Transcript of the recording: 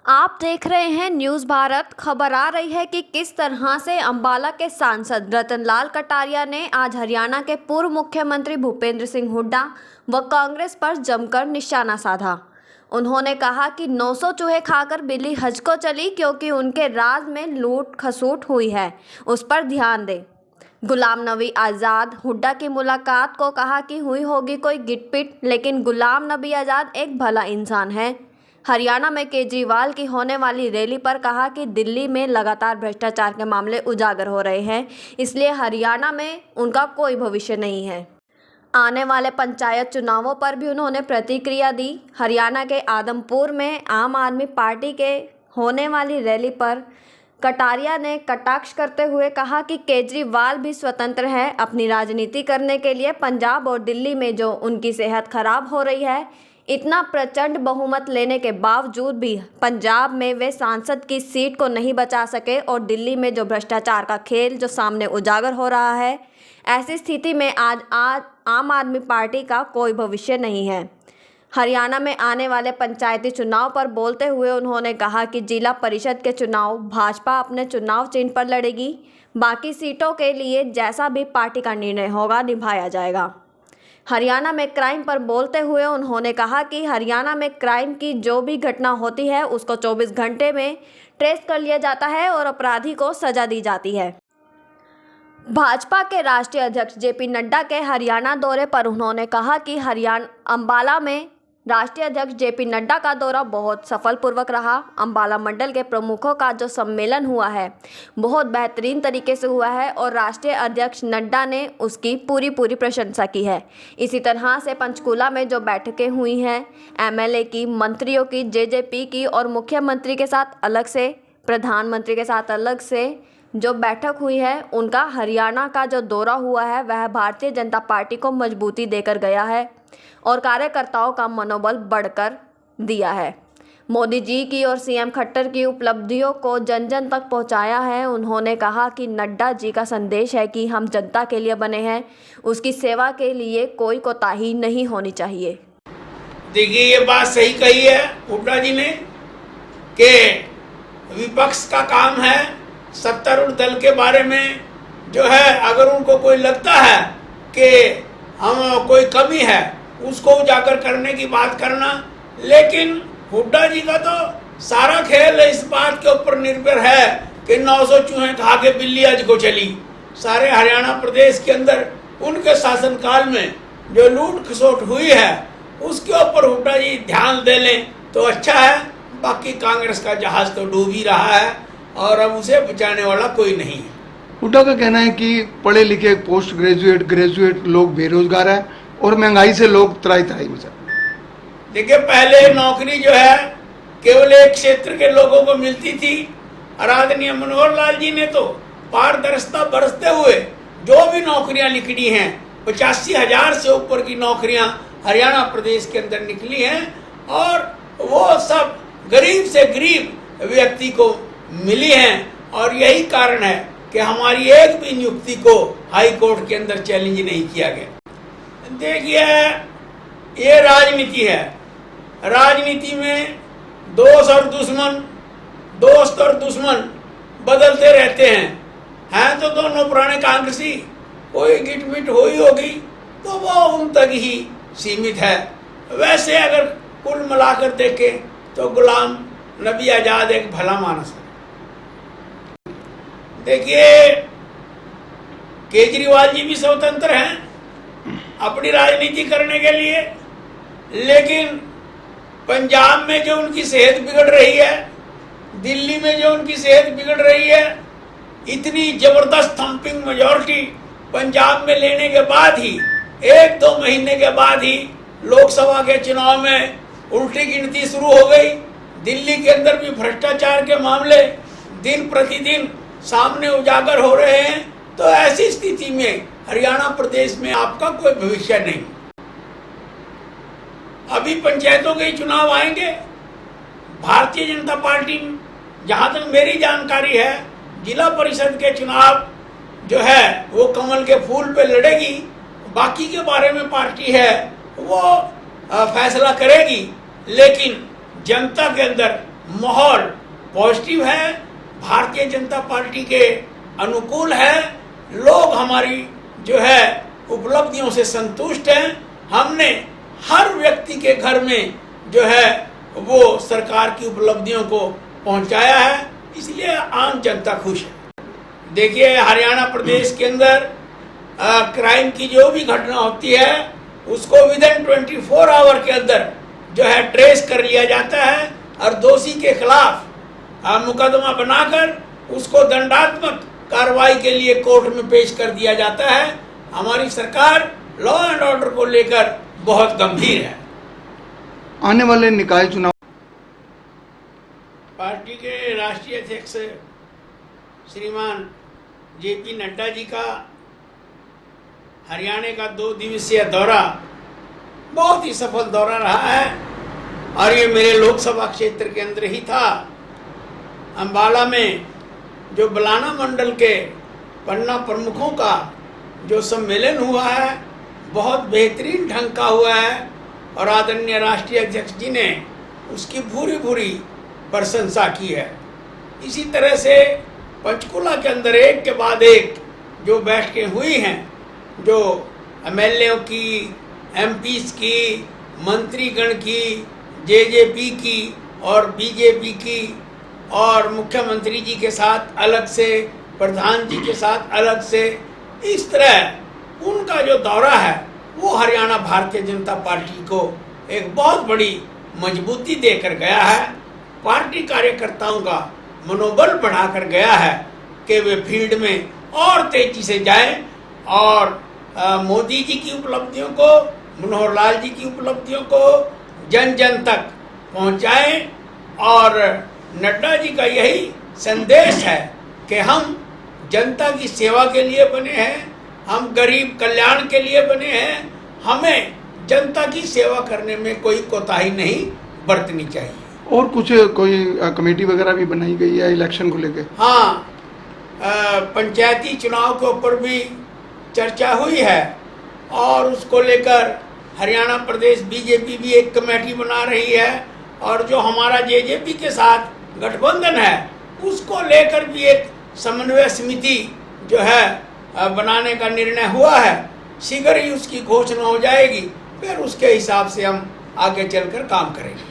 आप देख रहे हैं न्यूज़ भारत। खबर आ रही है कि किस तरह से अंबाला के सांसद रतनलाल कटारिया ने आज हरियाणा के पूर्व मुख्यमंत्री भूपेंद्र सिंह हुड्डा व कांग्रेस पर जमकर निशाना साधा। उन्होंने कहा कि 900 चूहे खाकर बिल्ली हज को चली क्योंकि उनके राज में लूट खसूट हुई है, उस पर ध्यान दें। गुलाम नबी आज़ाद हुड्डा की मुलाकात को कहा कि हुई होगी कोई गिटपिट, लेकिन गुलाम नबी आज़ाद एक भला इंसान है। हरियाणा में केजरीवाल की होने वाली रैली पर कहा कि दिल्ली में लगातार भ्रष्टाचार के मामले उजागर हो रहे हैं, इसलिए हरियाणा में उनका कोई भविष्य नहीं है। आने वाले पंचायत चुनावों पर भी उन्होंने प्रतिक्रिया दी। हरियाणा के आदमपुर में आम आदमी पार्टी के होने वाली रैली पर कटारिया ने कटाक्ष करते हुए कहा कि केजरीवाल भी स्वतंत्र है अपनी राजनीति करने के लिए। पंजाब और दिल्ली में जो उनकी सेहत खराब हो रही है, इतना प्रचंड बहुमत लेने के बावजूद भी पंजाब में वे सांसद की सीट को नहीं बचा सके और दिल्ली में जो भ्रष्टाचार का खेल जो सामने उजागर हो रहा है, ऐसी स्थिति में आज आम आदमी पार्टी का कोई भविष्य नहीं है। हरियाणा में आने वाले पंचायती चुनाव पर बोलते हुए उन्होंने कहा कि जिला परिषद के चुनाव भाजपा अपने चुनाव चिन्ह पर लड़ेगी, बाकी सीटों के लिए जैसा भी पार्टी का निर्णय होगा निभाया जाएगा। हरियाणा में क्राइम पर बोलते हुए उन्होंने कहा कि हरियाणा में क्राइम की जो भी घटना होती है उसको 24 घंटे में ट्रेस कर लिया जाता है और अपराधी को सजा दी जाती है। भाजपा के राष्ट्रीय अध्यक्ष जेपी नड्डा के हरियाणा दौरे पर उन्होंने कहा कि अंबाला में राष्ट्रीय अध्यक्ष जेपी नड्डा का दौरा बहुत सफलपूर्वक रहा। अंबाला मंडल के प्रमुखों का जो सम्मेलन हुआ है बहुत बेहतरीन तरीके से हुआ है और राष्ट्रीय अध्यक्ष नड्डा ने उसकी पूरी प्रशंसा की है। इसी तरह से पंचकूला में जो बैठकें हुई हैं एमएलए की, मंत्रियों की, जेजेपी की और मुख्यमंत्री के साथ अलग से, प्रधानमंत्री के साथ अलग से जो बैठक हुई है, उनका हरियाणा का जो दौरा हुआ है वह भारतीय जनता पार्टी को मजबूती देकर गया है और कार्यकर्ताओं का मनोबल बढ़कर दिया है। मोदी जी की और सीएम खट्टर की उपलब्धियों को जन जन तक पहुंचाया है। उन्होंने कहा कि नड्डा जी का संदेश है कि हम जनता के लिए बने हैं, उसकी सेवा के लिए कोई कोताही नहीं होनी चाहिए। देखिए, ये बात सही कही है हुड्डा जी ने कि विपक्ष का काम है सत्तारूढ़ दल के बारे में जो है, अगर उनको कोई लगता है कि हम कोई कमी है उसको उजागर करने की बात करना, लेकिन हुड्डा जी का तो सारा खेल इस बात के ऊपर निर्भर है कि 900 चूहे खा के बिल्ली आज को चली। सारे हरियाणा प्रदेश के अंदर उनके शासनकाल में जो लूट खसोट हुई है उसके ऊपर हुड्डा जी ध्यान दे लें तो अच्छा है। बाकी कांग्रेस का जहाज तो डूब ही रहा है और अब उसे बचाने वाला कोई नहीं है। हुड्डा का कहना है कि पढ़े लिखे पोस्ट ग्रेजुएट लोग बेरोजगार है और महंगाई से लोग त्राही मचा। देखिए, पहले नौकरी जो है केवल एक क्षेत्र के लोगों को मिलती थी। आदरणीय मनोहर लाल जी ने तो पारदर्शिता बरसते हुए जो भी नौकरियां निकली हैं, 85,000 से ऊपर की नौकरियां हरियाणा प्रदेश के अंदर निकली हैं और वो सब गरीब से गरीब व्यक्ति को मिली हैं। और यही कारण है कि हमारी एक भी नियुक्ति को हाई कोर्ट के अंदर चैलेंज नहीं किया गया। देखिए, ये राजनीति है। राजनीति में दोस्त और दुश्मन बदलते रहते हैं तो दोनों पुराने कांग्रेसी, कोई गिटमिट हुई होगी तो वो उन तक ही सीमित है। वैसे अगर कुल मिलाकर देखें तो गुलाम नबी आजाद एक भला मानस है। देखिए, केजरीवाल जी भी स्वतंत्र हैं अपनी राजनीति करने के लिए, लेकिन पंजाब में जो उनकी सेहत बिगड़ रही है, दिल्ली में जो उनकी सेहत बिगड़ रही है, इतनी जबरदस्त थंपिंग मेजॉरिटी पंजाब में लेने के बाद ही 1-2 महीने के बाद ही लोकसभा के चुनाव में उल्टी गिनती शुरू हो गई। दिल्ली के अंदर भी भ्रष्टाचार के मामले दिन प्रतिदिन सामने उजागर हो रहे हैं। तो ऐसी स्थिति में हरियाणा प्रदेश में आपका कोई भविष्य नहीं। अभी पंचायतों के चुनाव आएंगे। भारतीय जनता पार्टी, जहां तक मेरी जानकारी है, जिला परिषद के चुनाव जो है वो कमल के फूल पे लड़ेगी। बाकी के बारे में पार्टी है वो फैसला करेगी, लेकिन जनता के अंदर माहौल पॉजिटिव है, भारतीय जनता पार्टी के अनुकूल है। लोग हमारी जो है उपलब्धियों से संतुष्ट हैं। हमने हर व्यक्ति के घर में जो है वो सरकार की उपलब्धियों को पहुंचाया है, इसलिए आम जनता खुश है। देखिए, हरियाणा प्रदेश के अंदर क्राइम की जो भी घटना होती है उसको विदिन 24 आवर के अंदर जो है ट्रेस कर लिया जाता है और दोषी के खिलाफ मुकदमा बनाकर उसको दंडात्मक कार्रवाई के लिए कोर्ट में पेश कर दिया जाता है। हमारी सरकार लॉ एंड ऑर्डर को लेकर बहुत गंभीर है। आने वाले निकाय चुनाव पार्टी के राष्ट्रीय अध्यक्ष श्रीमान जेपी नड्डा जी का हरियाणा का 2 दिवसीय दौरा बहुत ही सफल दौरा रहा है और ये मेरे लोकसभा क्षेत्र के अंदर ही था। अंबाला में जो बलाना मंडल के पन्ना प्रमुखों का जो सम्मेलन हुआ है बहुत बेहतरीन ढंग का हुआ है और आदरणीय राष्ट्रीय अध्यक्ष जी ने उसकी भूरी भूरी प्रशंसा की है। इसी तरह से पंचकुला के अंदर एक के बाद एक जो बैठकें हुई हैं, जो एमएलए की, एमपीज की, मंत्रीगण की, जेजेपी की और बीजेपी की और मुख्यमंत्री जी के साथ अलग से, प्रधान जी के साथ अलग से, इस तरह उनका जो दौरा है वो हरियाणा भारतीय जनता पार्टी को एक बहुत बड़ी मजबूती देकर गया है। पार्टी कार्यकर्ताओं का मनोबल बढ़ाकर गया है कि वे फील्ड में और तेजी से जाएं और मोदी जी की उपलब्धियों को, मनोहर लाल जी की उपलब्धियों को जन जन तक पहुंचाएं। और नड्डा जी का यही संदेश है कि हम जनता की सेवा के लिए बने हैं, हम गरीब कल्याण के लिए बने हैं, हमें जनता की सेवा करने में कोई कोताही नहीं बरतनी चाहिए। और कुछ कोई कमेटी वगैरह भी बनाई गई है इलेक्शन को लेकर? हाँ, पंचायती चुनाव के ऊपर भी चर्चा हुई है और उसको लेकर हरियाणा प्रदेश बीजेपी भी एक कमेटी बना रही है और जो हमारा जेजेपी के साथ गठबंधन है उसको लेकर भी एक समन्वय समिति जो है बनाने का निर्णय हुआ है। शीघ्र ही उसकी घोषणा हो जाएगी, फिर उसके हिसाब से हम आगे चलकर काम करेंगे।